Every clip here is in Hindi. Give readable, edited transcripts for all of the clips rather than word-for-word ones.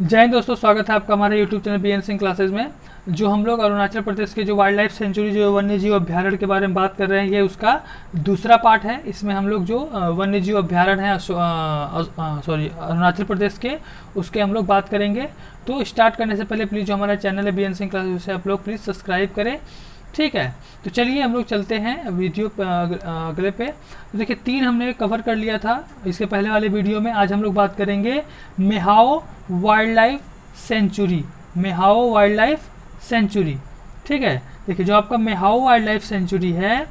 जय हिंद दोस्तों, स्वागत है आपका हमारे YouTube channel BN Singh classes में। जो हम लोग अरुणाचल प्रदेश के जो वाइल्ड लाइफ सेंचुरी जो वन्य जीव अभ्यारण्य के बारे में बात कर रहे हैं, ये उसका दूसरा पार्ट है। इसमें हम लोग जो वन्य जीव अभ्यारण्य है अरुणाचल प्रदेश के, उसके हम लोग बात करेंगे। तो स्टार्ट करने से पहले प्लीज़ जो हमारा चैनल है बीएन सिंह क्लासेस, उसे आप लोग प्लीज़ सब्सक्राइब करें, ठीक है। तो चलिए हम लोग चलते हैं वीडियो अगले पे। तो देखिए 3 हमने कवर कर लिया था इसके पहले वाले वीडियो में। आज हम लोग बात करेंगे Mehao wildlife sanctuary, Mehao wildlife sanctuary, ठीक है। देखिए जो आपका मेहाओ वाइल्ड लाइफ सेंचुरी है,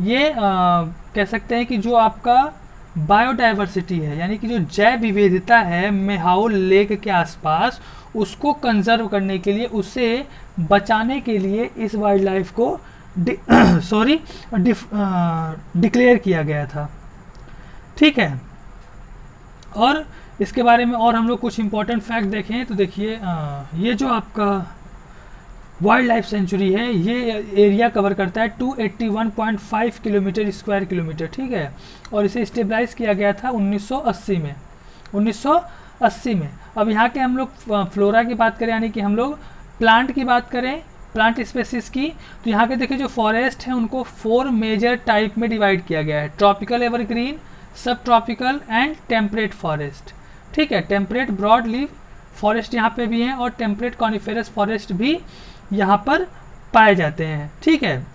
ये कह सकते हैं कि जो आपका बायोडाइवर्सिटी है, यानी कि जो जैव विविधता है मेहाओ लेक के आसपास, उसको कंजर्व करने के लिए, उसे बचाने के लिए इस वाइल्ड लाइफ को डिक्लेयर किया गया था, ठीक है। और इसके बारे में और हम लोग कुछ इम्पोर्टेंट फैक्ट देखें तो देखिए ये जो आपका वाइल्ड लाइफ सेंचुरी है, ये एरिया कवर करता है 281.5 किलोमीटर स्क्वायर किलोमीटर, ठीक है। और इसे स्टेबलाइज किया गया था 1980 में, 1980 में। अब यहाँ के हम लोग फ्लोरा की बात करें, यानी कि हम लोग प्लांट की बात करें, प्लांट स्पेसीज की, तो यहाँ के देखिए जो फॉरेस्ट है उनको 4 मेजर टाइप में डिवाइड किया गया है: ट्रॉपिकल एवरग्रीन, सब ट्रॉपिकल एंड टेम्परेट फॉरेस्ट, ठीक है। टेम्परेट ब्रॉड लीफ फॉरेस्ट यहाँ पे भी हैं और टेम्परेट कॉनिफेरस फॉरेस्ट भी यहाँ पर पाए जाते हैं, ठीक है।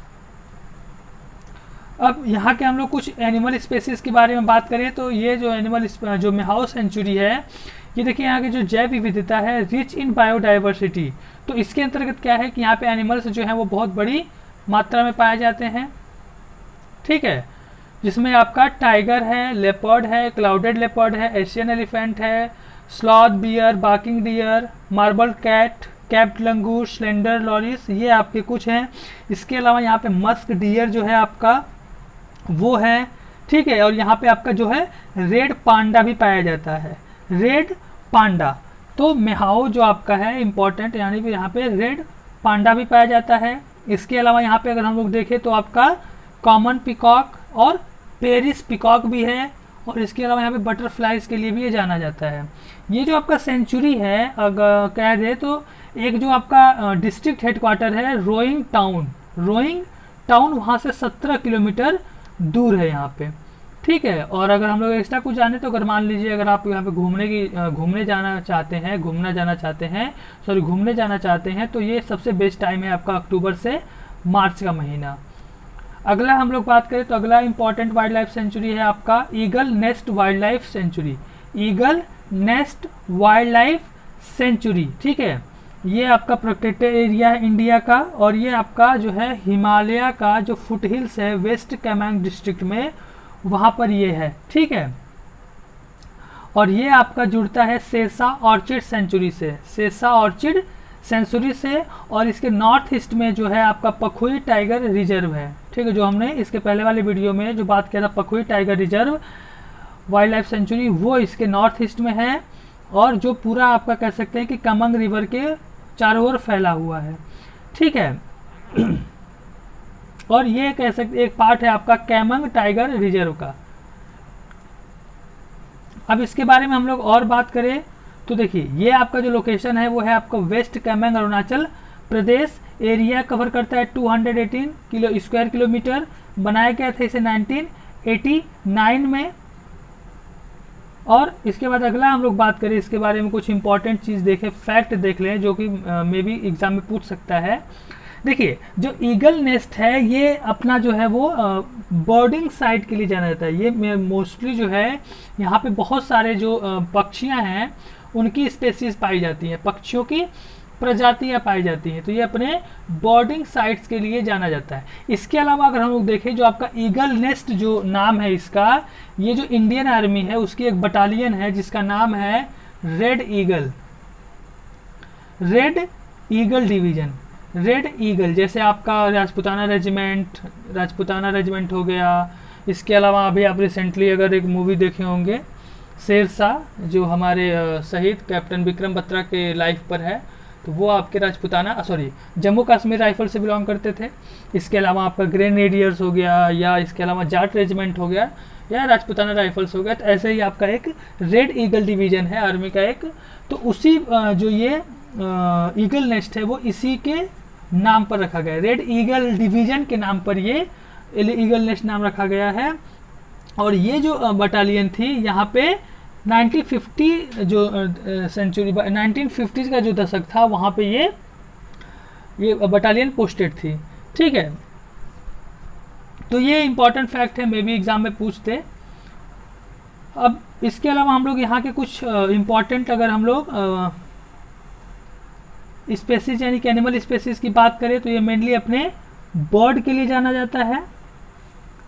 अब यहाँ के हम लोग कुछ एनिमल स्पेसीज के बारे में बात करें तो ये जो एनिमल जो मेहाओ सेंचुरी है, ये देखिए यहाँ की जो जैव विविधता है, रिच इन बायोडाइवर्सिटी, तो इसके अंतर्गत क्या है कि यहाँ पे एनिमल्स जो हैं वो बहुत बड़ी मात्रा में पाए जाते हैं, ठीक है। जिसमें आपका टाइगर है, लेपर्ड है, क्लाउडेड लेपर्ड है, एशियन एलिफेंट है, sloth bear, barking deer, marble cat, capped langur, slender loris, ये आपके कुछ हैं। इसके अलावा यहाँ पे मस्क डियर जो है आपका वो है, ठीक है। और यहाँ पे आपका जो है रेड पांडा भी पाया जाता है, रेड पांडा। तो मेहाओ जो आपका है इम्पॉर्टेंट, यानी कि यहाँ पे रेड पांडा भी पाया जाता है। इसके अलावा यहाँ पे अगर हम लोग देखें तो आपका कॉमन पिकॉक और पेरिस पिकॉक भी है। और इसके अलावा यहाँ पे बटरफ्लाइज के लिए भी ये जाना जाता है। ये जो आपका सेंचुरी है, अगर कह दे तो एक जो आपका डिस्ट्रिक्ट हेडक्वार्टर है रोइंग टाउन वहाँ से 17 किलोमीटर दूर है यहाँ पे, ठीक है। और अगर हम लोग एक्स्ट्रा कुछ जाने तो अगर मान लीजिए अगर आप यहाँ पे घूमने जाना चाहते हैं तो ये सबसे बेस्ट टाइम है आपका अक्टूबर से मार्च का महीना। अगला हम लोग बात करें तो अगला इंपॉर्टेंट वाइल्ड लाइफ सेंचुरी है आपका eagle nest wild life sanctuary, eagle nest wild life sanctuary, ठीक है। ये आपका प्रोटेक्टेड एरिया है इंडिया का, और ये आपका जो है हिमालय का जो फुट हिल्स है वेस्ट कामेंग डिस्ट्रिक्ट में, वहाँ पर ये है, ठीक है। और ये आपका जुड़ता है सेसा ऑर्चिड सेंचुरी से, सेसा ऑर्चिड सेंचुरी से। और इसके नॉर्थ ईस्ट में जो है आपका पखुई टाइगर रिजर्व है, ठीक है। जो हमने इसके पहले वाले वीडियो में जो बात किया था Pakhui tiger reserve wild life sanctuary, वो इसके नॉर्थ ईस्ट में है। और जो पूरा आपका कह सकते हैं कि कमंग रिवर के चारों ओर फैला हुआ है, ठीक है। और ये कह सकते एक पार्ट है आपका कैमंग टाइगर रिजर्व का। अब इसके बारे में हम लोग और बात करें तो देखिए ये आपका जो लोकेशन है वो है आपका waste Kameng Arunachal Pradesh. Area cover करता है 218 स्क्वायर किलोमीटर। बनाया गया था इसे 1989 में। और इसके बाद अगला हम लोग बात करें इसके बारे में, कुछ इंपॉर्टेंट चीज़ देखें, फैक्ट देख लें जो कि मे बी एग्जाम में पूछ सकता है। देखिए जो ईगल नेस्ट है ये अपना जो है वो बर्डिंग साइट के लिए जाना जाता है। ये मोस्टली जो है यहाँ पे बहुत सारे जो पक्षियाँ हैं उनकी स्पेसीज पाई जाती हैं, पक्षियों की प्रजातियाँ पाई जाती हैं, तो ये अपने बर्डिंग साइट्स के लिए जाना जाता है। इसके अलावा अगर हम लोग देखें जो आपका ईगल नेस्ट जो नाम है इसका, ये जो इंडियन आर्मी है उसकी एक बटालियन है जिसका नाम है red eagle division, red eagle. जैसे आपका राजपुताना रेजिमेंट हो गया। इसके अलावा अभी आप रिसेंटली अगर एक मूवी देखे होंगे शेरशाह, जो हमारे शहीद कैप्टन विक्रम बत्रा के लाइफ पर है, तो वो आपके राजपूताना सॉरी जम्मू कश्मीर राइफल से बिलोंग करते थे। इसके अलावा आपका ग्रेनेडियर्स हो गया, या इसके अलावा जाट रेजिमेंट हो गया, या राजपूताना राइफल्स हो गया। तो ऐसे ही आपका एक रेड ईगल डिवीजन है आर्मी का एक, तो उसी जो ये ईगल नेस्ट है वो इसी के नाम पर रखा गया है। रेड ईगल डिवीजन के नाम पर ये ईगल नेस्ट नाम रखा गया है। और ये जो बटालियन थी यहाँ पे 1950 जो सेंचुरी 1950 का जो दशक था वहाँ पे ये बटालियन पोस्टेड थी। ठीक है, तो ये इंपॉर्टेंट फैक्ट है, मे बी एग्जाम में पूछते। अब इसके अलावा हम लोग यहाँ के कुछ इंपॉर्टेंट अगर हम लोग स्पेसीज यानी कि एनिमल स्पेसीज की बात करें तो ये मेनली अपने बर्ड के लिए जाना जाता है।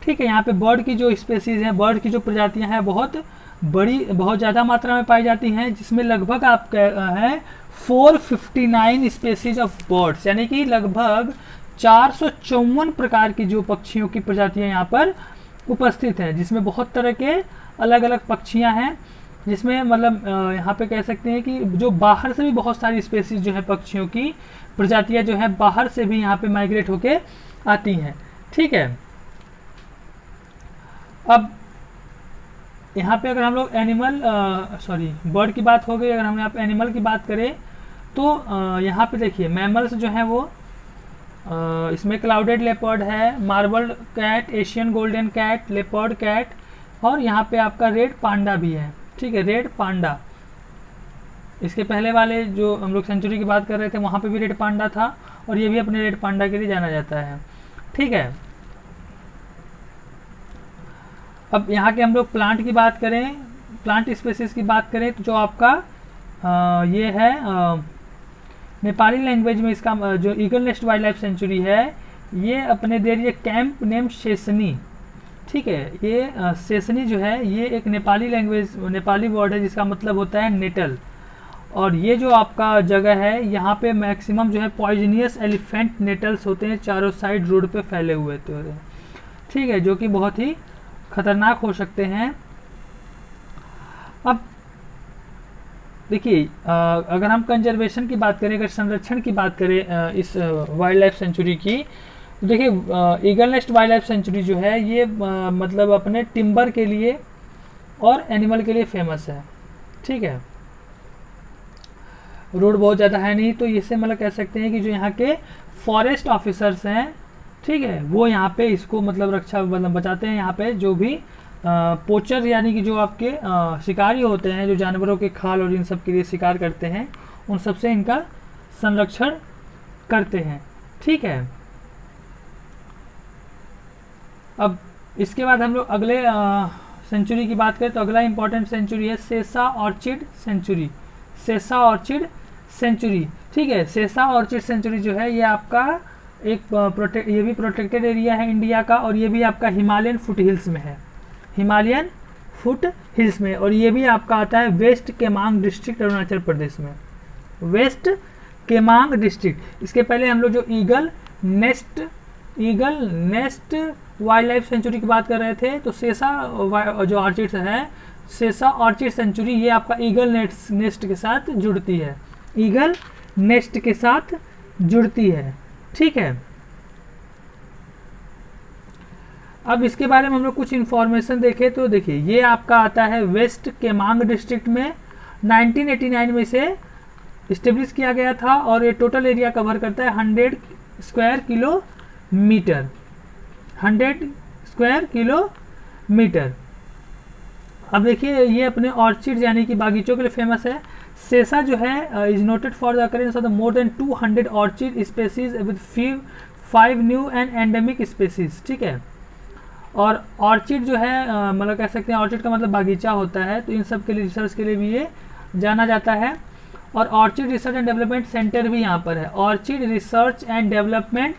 ठीक है, यहाँ पे बर्ड की जो स्पेसीज हैं, बर्ड की जो प्रजातियाँ हैं बहुत बड़ी, बहुत ज़्यादा मात्रा में पाई जाती हैं, जिसमें लगभग आप हैं 459 स्पेसीज ऑफ बर्ड्स, यानी कि लगभग 454 प्रकार की जो पक्षियों की प्रजातियाँ यहाँ पर उपस्थित हैं, जिसमें बहुत तरह के अलग अलग पक्षियाँ हैं, जिसमें मतलब यहाँ पे कह सकते हैं कि जो बाहर से भी बहुत सारी स्पेसीज जो है पक्षियों की प्रजातियाँ जो है बाहर से भी यहाँ पे माइग्रेट होके आती हैं। ठीक है, अब यहाँ पे अगर हम लोग बर्ड की बात हो गई, अगर हम यहाँ पे एनिमल की बात करें तो यहाँ पे देखिए मैमल्स जो हैं वो इसमें क्लाउडेड लेपर्ड है, marble cat, Asian golden cat, leopard cat, और यहाँ पे आपका रेड पांडा भी है। ठीक है, रेड पांडा, इसके पहले वाले जो हम लोग सेंचुरी की बात कर रहे थे वहाँ पे भी रेड पांडा था, और ये भी अपने रेड पांडा के लिए जाना जाता है। ठीक है, अब यहाँ के हम लोग प्लांट की बात करें, प्लांट स्पेसीज की बात करें तो जो आपका ये है नेपाली लैंग्वेज में इसका जो eagle nest wild life sanctuary है ये अपने दे रही है कैंप नेम शेसनी। ठीक है, ये शेसनी जो है ये एक नेपाली लैंग्वेज, नेपाली वर्ड है जिसका मतलब होता है नेटल। और ये जो आपका जगह है यहाँ पे मैक्सिमम जो है पॉइजनियस एलिफेंट नेटल्स होते हैं, चारों साइड रोड पे फैले हुए होते हैं। ठीक है, जो कि बहुत ही खतरनाक हो सकते हैं। अब देखिए अगर हम कंजर्वेशन की बात करें, अगर संरक्षण की बात करें इस वाइल्ड लाइफ सेंचुरी की, तो देखिए eagle nest wild life sanctuary जो है ये मतलब अपने टिम्बर के लिए और एनिमल के लिए फेमस है। ठीक है, रोड बहुत ज़्यादा है नहीं, तो इससे मतलब कह सकते हैं कि जो यहाँ के फॉरेस्ट ऑफिसर्स हैं, ठीक है, वो यहाँ पे इसको मतलब रक्षा मतलब बचाते हैं। यहाँ पे जो भी पोचर यानी कि जो आपके शिकारी होते हैं, जो जानवरों के खाल और इन सब के लिए शिकार करते हैं, उन सब से इनका संरक्षण करते हैं। ठीक है, अब इसके बाद हम लोग अगले सेंचुरी की बात करें तो अगला इंपॉर्टेंट सेंचुरी है सेसा ऑर्चिड सेंचुरी। सेसा ऑर्चिड सेंचुरी, ठीक है, सेसा ऑर्चिड सेंचुरी जो है ये आपका एक ये भी प्रोटेक्टेड एरिया है इंडिया का, और ये भी आपका हिमालयन फुट हिल्स में है, हिमालयन फुट हिल्स में। और ये भी आपका आता है वेस्ट केमांग डिस्ट्रिक्ट अरुणाचल प्रदेश में, वेस्ट केमांग डिस्ट्रिक्ट। इसके पहले हम लोग जो eagle nest wild life sanctuary की बात कर रहे थे, तो सेसा जो ऑर्चिड्स है, सेसा ऑर्चिड सेंचुरी ये आपका ईगल नेस्ट के साथ जुड़ती है, ईगल नेस्ट के साथ जुड़ती है। ठीक है, अब इसके बारे में हम लोग कुछ इन्फॉर्मेशन देखें तो देखिए ये आपका आता है वेस्ट केमांग डिस्ट्रिक्ट में, 1989 में इसे इस्टेब्लिश किया गया था, और ये टोटल एरिया कवर करता है 100 स्क्वायर किलोमीटर, 100 स्क्वायर किलोमीटर। अब देखिए ये अपने ऑर्चिड यानी कि बागीचों के लिए फेमस है। सेसा जो है is noted for the occurrence of the more than 200 orchid species with 5 new and endemic species. ठीक है, और ऑर्चिड जो है मतलब कह सकते हैं ऑर्चिड का मतलब बागीचा होता है, तो इन सब के लिए रिसर्च के लिए भी ये जाना जाता है। और orchid research and development centre भी यहाँ पर है, orchid research and development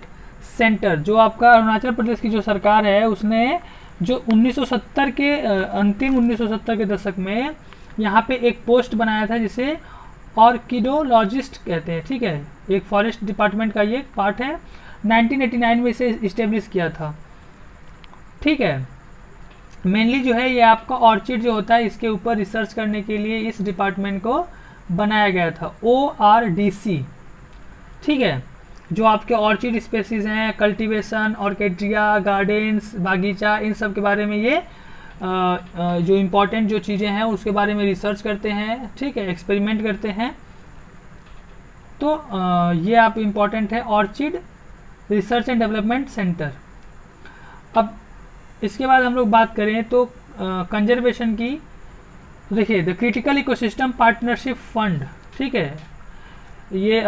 centre, जो आपका अरुणाचल प्रदेश की जो सरकार है उसने जो 1970 के अंतिम 1970 के दशक में यहाँ पे एक पोस्ट बनाया था जिसे ऑर्किडोलॉजिस्ट कहते हैं। ठीक है, एक फॉरेस्ट डिपार्टमेंट का ये एक पार्ट है, 1989 में इसे इस्टेब्लिश किया था। ठीक है, मेनली जो है ये आपका ऑर्चिड जो होता है इसके ऊपर रिसर्च करने के लिए इस डिपार्टमेंट को बनाया गया था, ORDC, ठीक है। जो आपके ऑर्चिड स्पेसीज हैं, कल्टीवेशन, ऑर्किड्रिया, गार्डन्स, बागीचा, इन सब के बारे में ये जो इम्पोर्टेंट जो चीज़ें हैं उसके बारे में रिसर्च करते हैं, ठीक है, एक्सपेरिमेंट करते हैं। तो ये आप इम्पोर्टेंट है orchid research and development centre. अब इसके बाद हम लोग बात करें तो कंजर्वेशन की। देखिए the critical ecosystem partnership fund, ठीक है, ये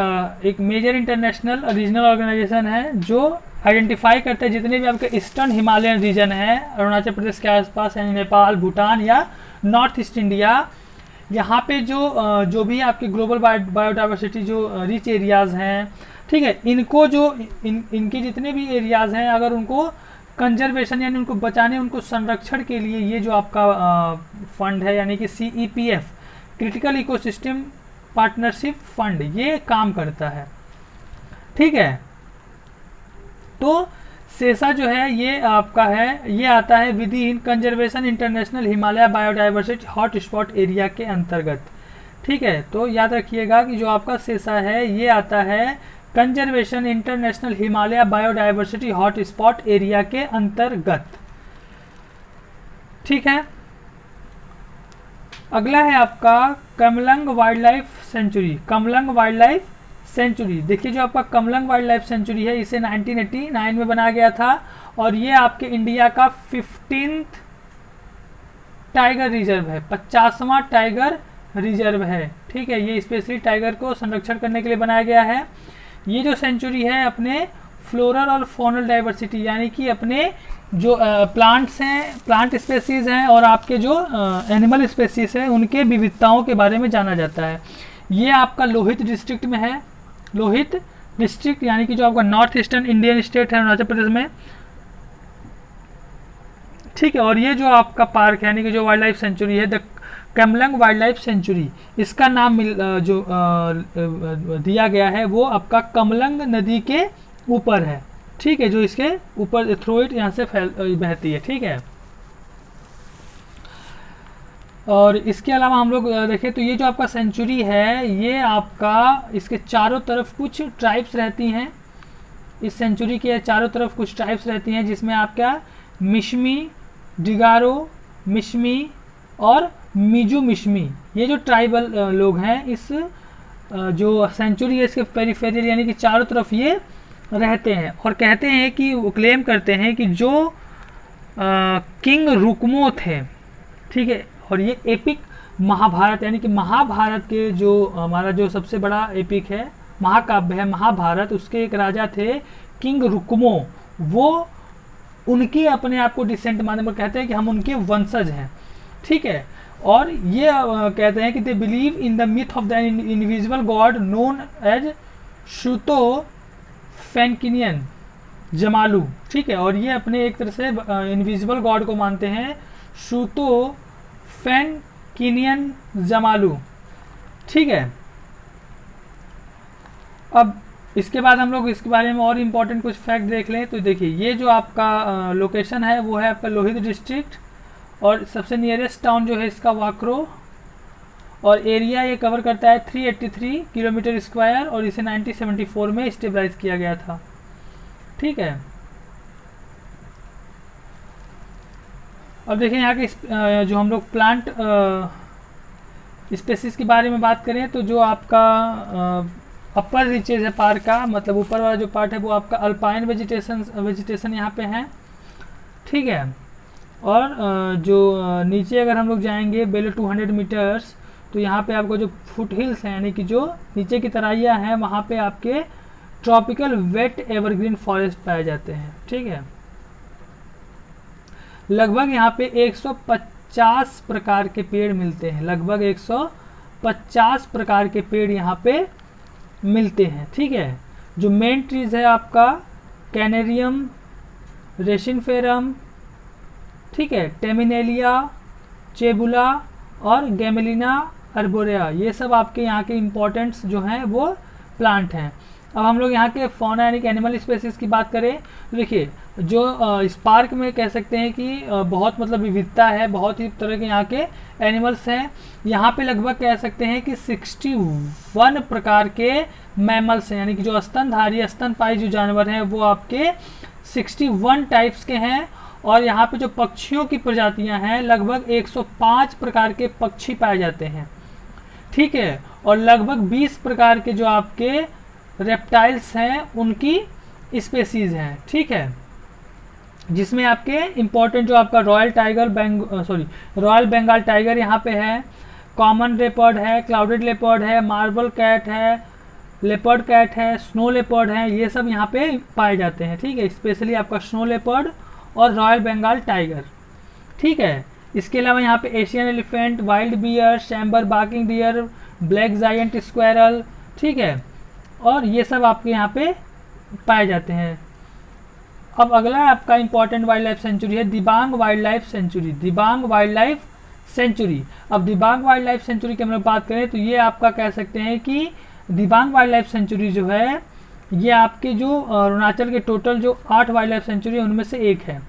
एक मेजर इंटरनेशनल रीजनल ऑर्गेनाइजेशन है जो आइडेंटिफाई करते हैं जितने भी आपके ईस्टर्न हिमालयन रीजन है, अरुणाचल प्रदेश के आसपास यानी नेपाल, भूटान या नॉर्थ ईस्ट इंडिया, यहाँ पे जो भी आपके ग्लोबल बायोडाइवर्सिटी जो रिच एरियाज़ हैं, ठीक है, इनको जो इनके जितने भी एरियाज़ हैं, अगर उनको कंजर्वेशन यानी उनको बचाने, उनको संरक्षण के लिए ये जो आपका फंड है यानी कि CEPF critical ecosystem partnership fund ये काम करता है, ठीक है। तो सेसा जो है ये आपका है, ये आता है with in conservation international Himalaya biodiversity hotspot area के अंतर्गत, ठीक है। तो याद रखिएगा कि जो आपका सेसा है ये आता है conservation international Himalaya biodiversity hotspot area के अंतर्गत, ठीक है। अगला है आपका Kamlang wildlife sanctuary. Kamlang wildlife sanctuary, देखिए जो आपका कमलंग वाइल्ड लाइफ सेंचुरी है इसे 1989 में बनाया गया था और ये आपके इंडिया का 15th टाइगर रिजर्व है, 50वां टाइगर रिजर्व है, ठीक है। ये स्पेशली टाइगर को संरक्षण करने के लिए बनाया गया है। ये जो सेंचुरी है अपने फ्लोरल और फॉनल डाइवर्सिटी यानी कि अपने जो प्लांट्स हैं, प्लांट स्पेसीज हैं और आपके जो एनिमल स्पेसीज हैं उनके विविधताओं के बारे में जाना जाता है। ये आपका लोहित डिस्ट्रिक्ट में है, लोहित डिस्ट्रिक्ट यानी कि जो आपका नॉर्थ ईस्टर्न इंडियन स्टेट है अरुणाचल प्रदेश में, ठीक है। और ये जो आपका पार्क है यानी कि जो वाइल्ड लाइफ सेंचुरी है the Kamlang wildlife century, इसका नाम जो दिया गया है वो आपका कमलंग नदी के ऊपर है, ठीक है, जो इसके ऊपर थ्रू इट यहाँ से बहती है, ठीक है। और इसके अलावा हम लोग देखें तो ये जो आपका सेंचुरी है ये आपका इसके चारों तरफ कुछ ट्राइब्स रहती हैं, इस सेंचुरी के चारों तरफ कुछ ट्राइब्स रहती हैं जिसमें आपका मिशमी, डिगारो, मिशमी और मिजू मिशमी, ये जो ट्राइबल लोग हैं इस जो सेंचुरी है इसके पेरिफेरल यानी कि चारों तरफ ये रहते हैं। और कहते हैं कि वो क्लेम करते हैं कि जो किंग रुक्मो थे, ठीक है, और ये एपिक महाभारत यानी कि महाभारत के जो हमारा जो सबसे बड़ा एपिक है, महाकाव्य है महाभारत, उसके एक राजा थे किंग रुक्मो, वो उनकी अपने आप को डिसेंट मानने पर कहते हैं कि हम उनके वंशज हैं, ठीक है। और ये कहते हैं कि they believe in the myth of the invisible god known as श्रुतो फैनकिनियन जमालू, ठीक है। और ये अपने एक तरह से इनविजिबल गॉड को मानते हैं, श्रुतो फैनकिनियन जमालू, ठीक है। अब इसके बाद हम लोग इसके बारे में और इम्पोर्टेंट कुछ फैक्ट देख लें तो देखिए ये जो आपका लोकेशन है वो है आपका लोहित डिस्ट्रिक्ट और सबसे नियरेस्ट टाउन जो है इसका वाक्रो, और एरिया ये कवर करता है 383 किलोमीटर स्क्वायर और इसे 1974 में स्टेबलाइज किया गया था, ठीक है। अब देखिए यहाँ के जो हम लोग प्लांट स्पेसीज के बारे में बात करें तो जो आपका अपर रीचेज है पार्क का, मतलब ऊपर वाला जो पार्ट है वो आपका अल्पाइन वेजिटेशन यहाँ पे है, ठीक है। और जो नीचे अगर हम लोग जाएंगे बेलो 200 मीटर्स तो यहाँ पे आपको जो फुट हिल्स हैं यानी कि जो नीचे की तराइयाँ हैं वहाँ पे आपके ट्रॉपिकल वेट एवरग्रीन फॉरेस्ट पाए जाते हैं, ठीक है। लगभग यहाँ पे 150 प्रकार के पेड़ मिलते हैं, लगभग 150 प्रकार के पेड़ यहाँ पे मिलते हैं, ठीक है। जो मेन ट्रीज है आपका कैनेरियम, रेसिनफेरम, ठीक है, टेमिनेलिया, चेबुला और गैमेलिना अर्बोरेया, ये सब आपके यहाँ के इम्पोर्टेंट्स जो हैं वो प्लांट हैं। अब हम लोग यहाँ के फौना यानी कि एनिमल स्पेसीज की बात करें तो देखिए जो इस पार्क में कह सकते हैं कि बहुत मतलब विविधता है, बहुत ही तरह के यहाँ के एनिमल्स हैं। यहाँ पे लगभग कह सकते हैं कि 61 प्रकार के मैमल्स हैं, यानी कि जो स्तनधारी स्तनपाई जो जानवर हैं वो आपके 61 टाइप्स के हैं। और यहाँ पे जो पक्षियों की प्रजातियाँ हैं लगभग 105 प्रकार के पक्षी पाए जाते हैं, ठीक है। और लगभग 20 प्रकार के जो आपके रेप्टाइल्स हैं उनकी स्पेसीज हैं, ठीक है। जिसमें आपके इम्पोर्टेंट जो आपका रॉयल बंगाल टाइगर यहाँ पे है, कॉमन लेपर्ड है, क्लाउडेड लेपर्ड है, मार्बल कैट है, लेपर्ड कैट है, स्नो लेपर्ड है, ये सब यहाँ पे पाए जाते हैं, ठीक है। स्पेशली आपका स्नो लेपर्ड और रॉयल बंगाल टाइगर, ठीक है। इसके अलावा यहाँ पे Asian elephant, wild bear, sambar barking deer, black giant squirrel, ठीक है। और ये सब आपके यहाँ पे पाए जाते हैं। अब अगला आपका इंपॉर्टेंट वाइल्ड लाइफ सेंचुरी है Dibang wild life sanctuary. Dibang wild life sanctuary, अब दिबांग वाइल्ड लाइफ सेंचुरी की हम लोग बात करें तो ये आपका कह सकते हैं कि दिबांग वाइल्ड लाइफ सेंचुरी जो है ये आपके जो अरुणाचल के टोटल जो 8 वाइल्ड लाइफ सेंचुरी है उनमें से एक है,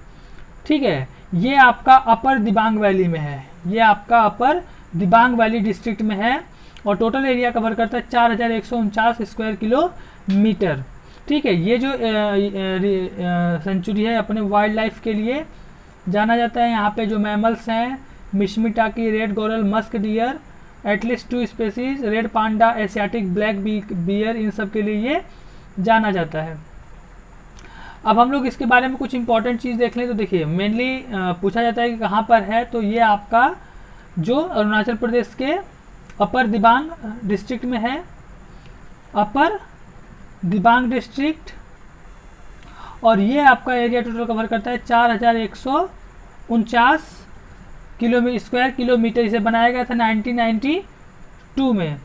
ठीक है। ये आपका अपर दिबांग वैली में है, ये आपका अपर दिबांग वैली डिस्ट्रिक्ट में है और टोटल एरिया कवर करता है 4149 स्क्वायर किलोमीटर, ठीक है। ये जो सेंचुरी है अपने वाइल्ड लाइफ के लिए जाना जाता है। यहाँ पे जो मैमल्स हैं मिशमिटाकी, red goral, musk deer, at least 2 species, red panda, Asiatic black bear, इन सब के लिए ये जाना जाता है। अब हम लोग इसके बारे में कुछ इंपॉर्टेंट चीज़ देख लें तो देखिए मेनली पूछा जाता है कि कहाँ पर है, तो ये आपका जो अरुणाचल प्रदेश के अपर दिबांग डिस्ट्रिक्ट में है, अपर दिबांग डिस्ट्रिक्ट। और ये आपका एरिया टोटल कवर करता है 4149 स्क्वायर किलोमीटर। इसे बनाया गया था 1992 में।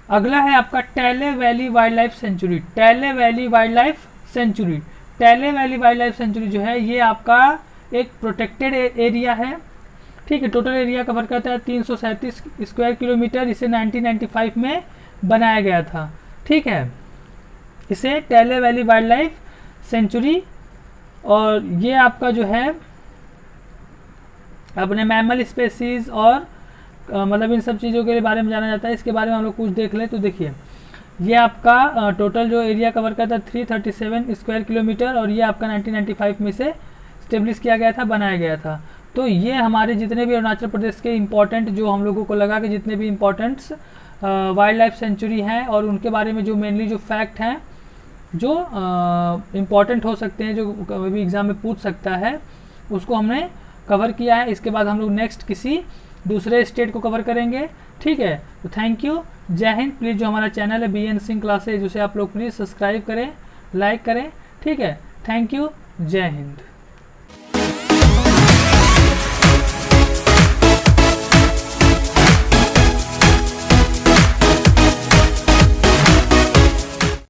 अगला है आपका Talle valley wildlife sanctuary. Talle valley wildlife sanctuary, Talle valley wildlife sanctuary जो है ये आपका एक प्रोटेक्टेड एरिया है, ठीक है। टोटल एरिया कवर करता है 337 स्क्वायर किलोमीटर। इसे 1995 में बनाया गया था, ठीक है। इसे टैले वैली वाइल्ड लाइफ सेंचुरी। और ये आपका जो है अपने मैमल स्पेसीज और मतलब इन सब चीज़ों के बारे में जाना जाता है। इसके बारे में हम लोग कुछ देख लें तो देखिए ये आपका टोटल जो एरिया कवर करता है 337 स्क्वायर किलोमीटर और ये आपका 1995 में से स्टेब्लिश किया गया था, बनाया गया था। तो ये हमारे जितने भी अरुणाचल प्रदेश के इम्पोर्टेंट जो हम लोगों को लगा कि जितने भी इम्पोर्टेंट्स वाइल्ड लाइफ सेंचुरी हैं और उनके बारे में जो मेनली जो फैक्ट हैं जो इम्पॉर्टेंट हो सकते हैं, जो कभी भी एग्ज़ाम में पूछ सकता है, उसको हमने कवर किया है। इसके बाद हम लोग नेक्स्ट किसी दूसरे स्टेट को कवर करेंगे, ठीक है। तो थैंक यू, जय हिंद। प्लीज़ जो हमारा चैनल है BN सिंह क्लासेज उसे आप लोग प्लीज़ सब्सक्राइब करें, लाइक करें, ठीक है। थैंक यू, जय हिंद।